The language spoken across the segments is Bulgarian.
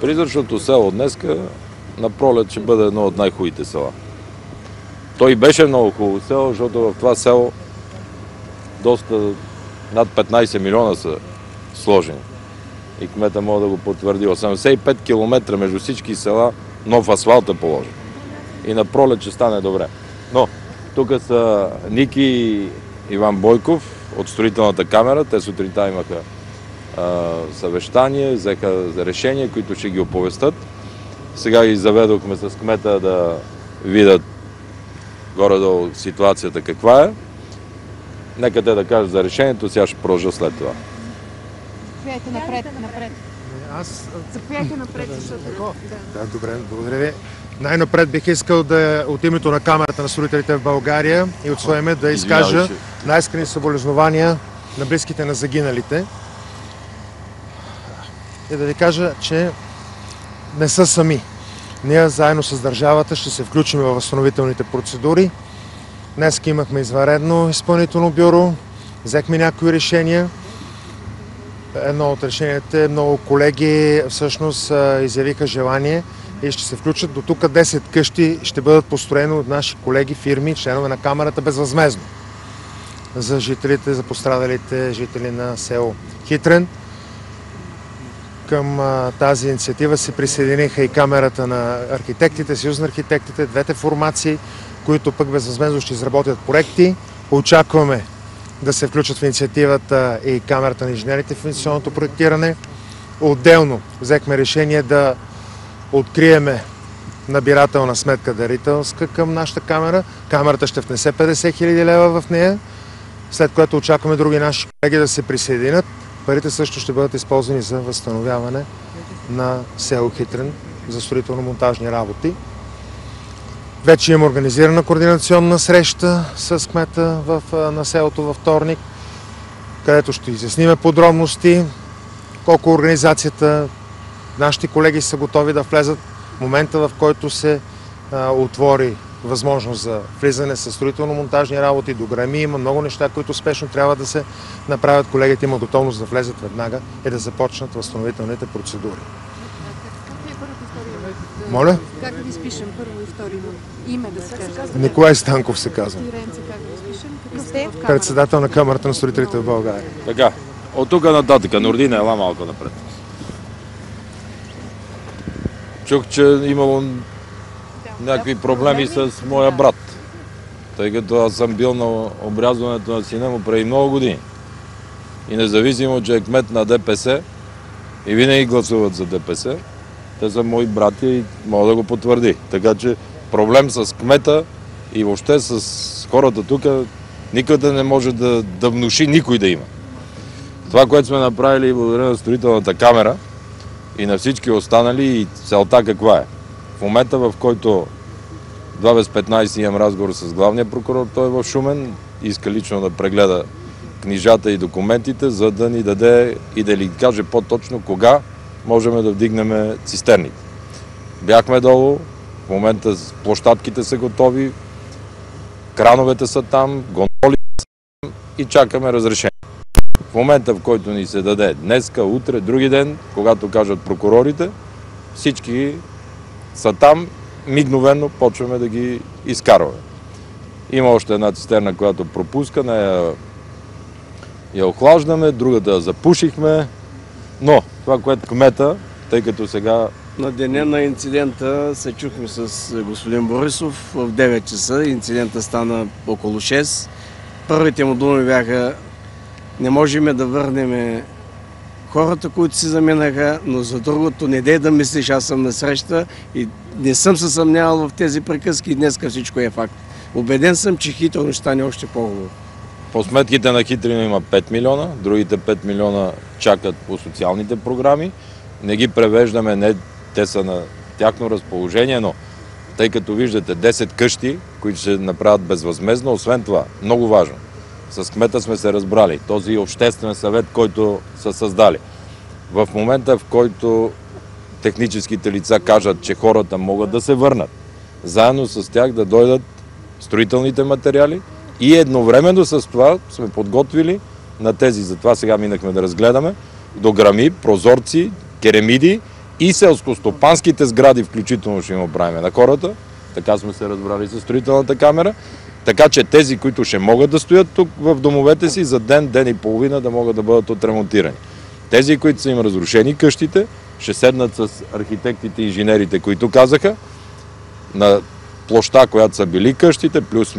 Призрачното село днеска на пролет ще бъде едно от най-хубавите села. Той беше много хубаво село, защото в това село доста над 15 милиона са сложени. И кмета може да го потвърди. 85 км между всички села нов асфалт е положен. И на пролет ще стане добре. Но тук са Ники и Иван Бойков от строителната камера. Те сутринта имаха съвещание, взеха решения, които ще ги оповестят. Сега ги заведохме с кмета да видят горе-долу ситуацията каква е. Нека те да кажат за решението, сега ще продължа след това. Заповядайте напред. Заповядайте напред, защото... Да, добре, благодаря ви. Най-напред бих искал да от името на Камерата на строителите в България и от своя име да изкажа най-искрени съболезнования на близките на загиналите. И да ви кажа, че не са сами. Ние заедно с държавата ще се включим във възстановителните процедури. Днес имахме извънредно изпълнително бюро, взехме някои решения. Едно от решенията, много колеги всъщност изявиха желание и ще се включат. До тук 10 къщи ще бъдат построени от наши колеги, фирми, членове на камерата безвъзмездно. За жителите, за пострадалите жители на село Хитрен. Към тази инициатива се присъединиха и Камерата на архитектите, Съюз на архитектите, двете формации, които пък безвъзмездно ще изработят проекти. Очакваме да се включат в инициативата и Камерата на инженерите в инвестиционното проектиране. Отделно взехме решение да откриеме набирателна сметка дарителска към нашата камера. Камерата ще внесе 50 000 лева в нея, след което очакваме други наши колеги да се присъединят. Парите също ще бъдат използвани за възстановяване на село Хитрен за строително-монтажни работи. Вече имам организирана координационна среща с кмета на селото във вторник, където ще изясниме подробности, колко организацията, нашите колеги са готови да влезат в момента, в който се отвори възможност за влизане с строително-монтажни работи, дограми. Има много неща, които спешно трябва да се направят. Колегите имат готовност да влезат веднага и да започнат възстановителните процедури. Моля? Как да ви спишем първо и втори име да се каже? Николай Станков се казва. Как да ви спишем? Какъв сте? Председател на Камерата на строителите в България. Така, от тук нататък, Нордина, ела малко напред. Чух, че имало някакви проблеми с моя брат, тъй като аз съм бил на обрязването на сина му преди много години. И независимо, че е кмет на ДПС и винаги гласуват за ДПС, те са мои братя и мога да го потвърди. Така че проблем с кмета и въобще с хората тук никъде не може да внуши никой да има. Това, което сме направили благодаря на строителната камера и на всички останали, и целта каква е. В момента, в който 2 без 15 имам разговор с главния прокурор, той е в Шумен, иска лично да прегледа книжата и документите, за да ни даде и да ни каже по-точно кога можем да вдигнем цистерните. Бяхме долу, в момента площадките са готови, крановете са там, гондоли са там и чакаме разрешение. В момента, в който ни се даде днеска, утре, други ден, когато кажат прокурорите, всички са там, мигновено почваме да ги изкарваме. Има още една цистерна, която пропуска, нея я охлаждаме, другата я запушихме, но това, което кмета, тъй като сега... На деня на инцидента се чухме с господин Борисов в 9 часа. Инцидента стана около 6. Първите му думи бяха: не можем да върнем хората, които си заминаха, но за другото не дей да мислиш, аз съм на среща и не съм се съмнявал в тези приказки и днеска всичко е факт. Убеден съм, че Хитрино ще стане още по-хубаво. По сметките на Хитрино има 5 милиона, другите 5 милиона чакат по социалните програми. Не ги превеждаме, не, те са на тяхно разположение, но тъй като виждате 10 къщи, които ще направят безвъзмездно, освен това, много важно, с кмета сме се разбрали, този обществен съвет, който са създали. В момента, в който техническите лица кажат, че хората могат да се върнат, заедно с тях да дойдат строителните материали и едновременно с това сме подготвили на тези, затова сега минахме да разгледаме, дограми, прозорци, керемиди и селскостопанските сгради, включително ще им оправим на хората. Така сме се разбрали със строителната камера. Така че тези, които ще могат да стоят тук в домовете си, за ден, ден и половина да могат да бъдат отремонтирани. Тези, които са им разрушени къщите, ще седнат с архитектите и инженерите, които казаха, на площа, която са били къщите, плюс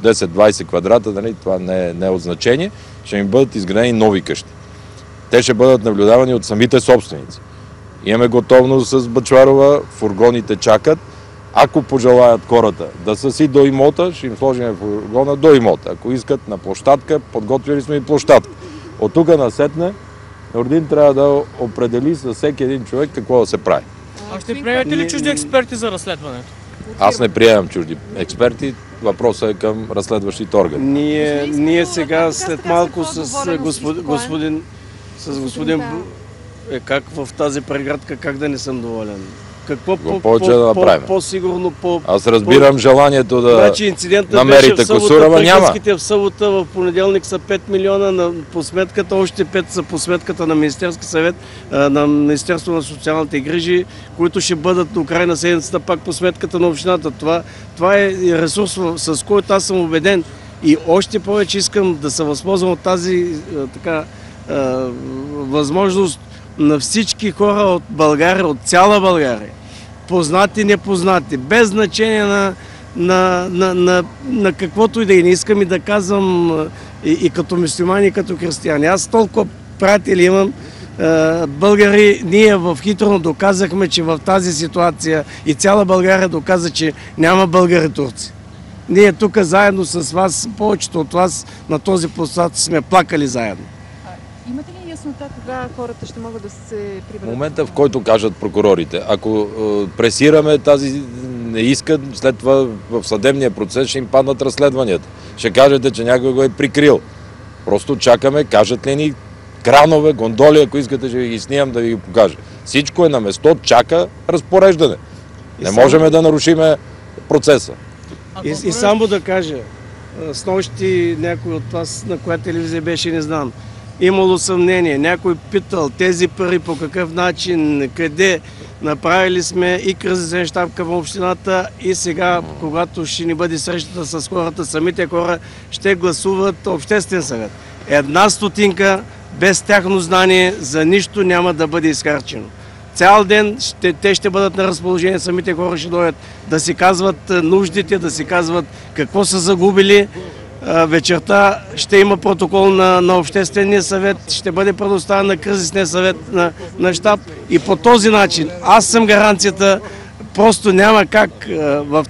10-20 квадрата, нали, това не е от значение, ще им бъдат изградени нови къщи. Те ще бъдат наблюдавани от самите собственици. Имаме готовност с Бъчварова, фургоните чакат. Ако пожелаят хората да са си до имота, ще им сложим фургона до имота. Ако искат на площадка, подготвили сме и площадка. От тук насетне Нордин трябва да определи със всеки един човек какво да се прави. А ще приемете ли чужди експерти за разследването? Аз не приемам чужди експерти. Въпросът е към разследващите органи. Ние сега след малко с господин как в тази преградка, как да не съм доволен? Какво по-сигурно, Аз разбирам желанието да значи инцидентът намерите Косурова, няма. Приказките в събота, в понеделник са 5 милиона по сметката, още 5 са по сметката на Министерски съвет, на Министерство на социалните грижи, които ще бъдат до края на седмицата пак по сметката на общината. Това е ресурс, с който аз съм убеден и още повече искам да се възползвам от тази възможност на всички хора от България, от цяла България, познати, непознати, без значение на каквото и да и не искам и да казвам и като мюсюлмани, и като християни. Аз толкова приятели имам, българи, ние в Хитроно доказахме, че в тази ситуация и цяла България доказа, че няма българи-турци. Ние тук заедно с вас, повечето от вас на този площад сме плакали заедно. Имате ли яснота кога хората ще могат да се приберат? В момента, в който кажат прокурорите, ако пресираме тази не искат, след това в съдебния процес ще им паднат разследванията. Ще кажете, че някой го е прикрил. Просто чакаме, кажат ли ни кранове, гондоли, ако искате ще ви ги снимам да ви ги покажа. Всичко е на место, чака разпореждане. Не можем да нарушиме процеса. И само да кажа, снощи някой от вас на коя телевизия беше, не знам. Имало съмнение, някой питал тези пари по какъв начин, къде. Направили сме и кризисен щаб към общината и сега, когато ще ни бъде срещата с хората, самите хора ще гласуват обществен съвет. Една стотинка без тяхно знание за нищо няма да бъде изхарчено. Цял ден те ще бъдат на разположение, самите хора ще дойдат да си казват нуждите, да си казват какво са загубили. Вечерта ще има протокол на Обществения съвет, ще бъде предоставен на кризисния съвет на щаб и по този начин аз съм гаранцията, просто няма как в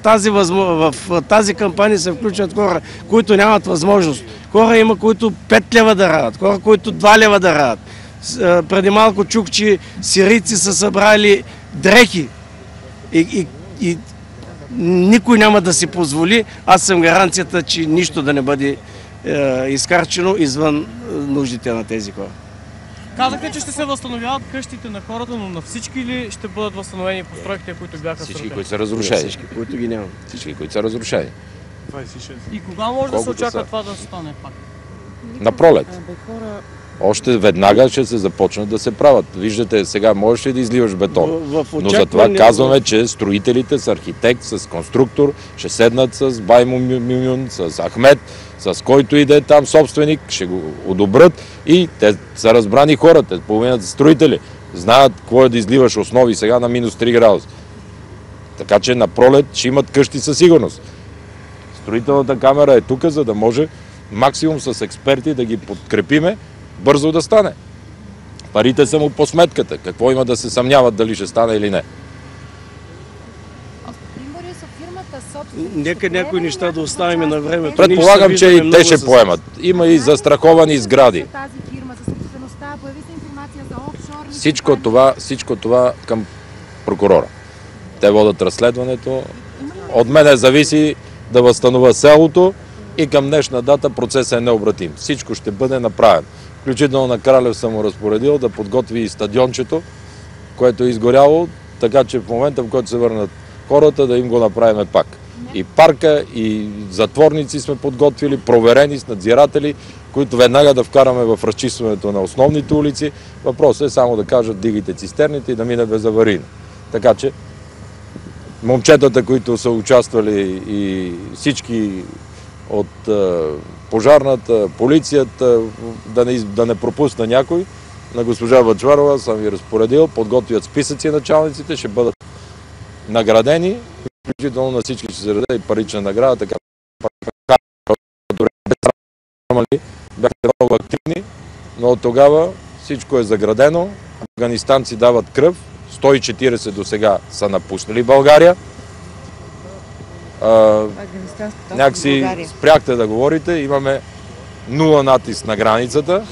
тази кампания се включват хора, които нямат възможност. Хора има, които 5 лева да радат, хора, които 2 лева да радат. Преди малко чух, че сирийци са събрали дрехи и никой няма да си позволи. Аз съм гаранцията, че нищо да не бъде изхарчено извън нуждите на тези хора. Казахте, че ще се възстановяват къщите на хората, но на всички ли ще бъдат възстановени постройките, които бяха срутени? Всички, които са разрушени. Всички, които ги няма. Всички, които са разрушени. 26. И кога може да се очаква това да стане пак? На пролет. Още веднага ще се започнат да се правят. Виждате, сега можеш ли да изливаш бетон. Но затова казваме, че строителите с архитект, с конструктор ще седнат с Баймо Мюмюн, с Ахмед, с който и да е там собственик, ще го одобрят и те са разбрани хората, половината строители. Знаят какво е да изливаш основи сега на минус 3 градуса. Така че на пролет ще имат къщи със сигурност. Строителната камера е тук, за да може максимум с експерти да ги подкрепиме, бързо да стане. Парите са му по сметката. Какво има да се съмняват дали ще стане или не? Нека някои неща да оставим на времето. Предполагам, че и те ще поемат. Има и застраховани сгради. Всичко това към прокурора. Те водят разследването. От мене зависи да възстановя селото и към днешна дата процесът е необратим. Всичко ще бъде направено. Включително на Кралев съм му разпоредил да подготви и стадиончето, което е изгоряло, така че в момента, в който се върнат хората, да им го направим пак. И парка, и затворници сме подготвили, проверени с надзиратели, които веднага да вкараме в разчистването на основните улици. Въпросът е само да кажат дигайте цистерните и да мине безаварийно. Така че момчетата, които са участвали и всички от пожарната, полицията, да не пропусна някой, на госпожа Бъчварова съм ви разпоредил, подготвят списъци началниците, ще бъдат наградени, включително на всички ще се даде и парична награда, така бяха много активни, но от тогава всичко е заградено, афганистанци дават кръв, 140 до сега са напуснали България. Някакси спряхте да говорите, имаме 0 натиск на границата,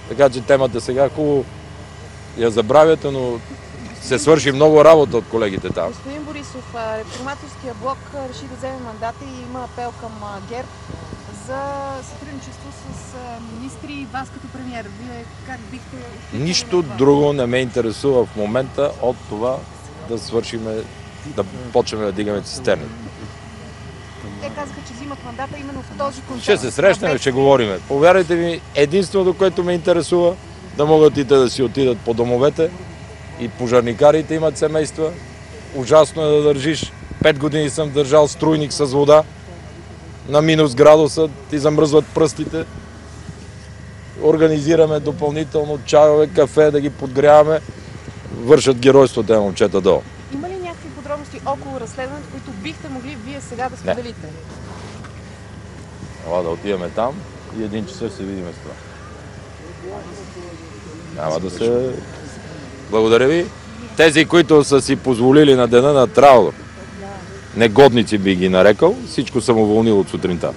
така че темата сега хубаво я забравяте, но се свърши много работа от колегите там. Господин Борисов, Реформаторския блок реши да вземе мандата и има апел към ГЕРБ за сътрудничество с министри и вас като премиер. Вие как бихте... Нищо друго не ме интересува в момента от това да свършиме, да почнем да дигаме цистерни. Те казаха, че взимат мандата именно в този контекст. Ще се срещнем, ще говориме. Повярвайте ми, единственото, което ме интересува, да могат и те да си отидат по домовете. И пожарникарите имат семейства. Ужасно е да държиш. 5 години съм държал струйник с вода. На минус градуса ти замръзват пръстите. Организираме допълнително чайове, кафе, да ги подгряваме. Вършат геройство тези момчета долу. Има ли някакви подробности около разследването, които бихте могли вие сега да споделите? Ела да отиваме там и 1 часа ще се видим с това. Няма да се... Благодаря ви. Тези, които са си позволили на дена на траур, негодници би ги нарекал, всичко съм уволнил от сутринта.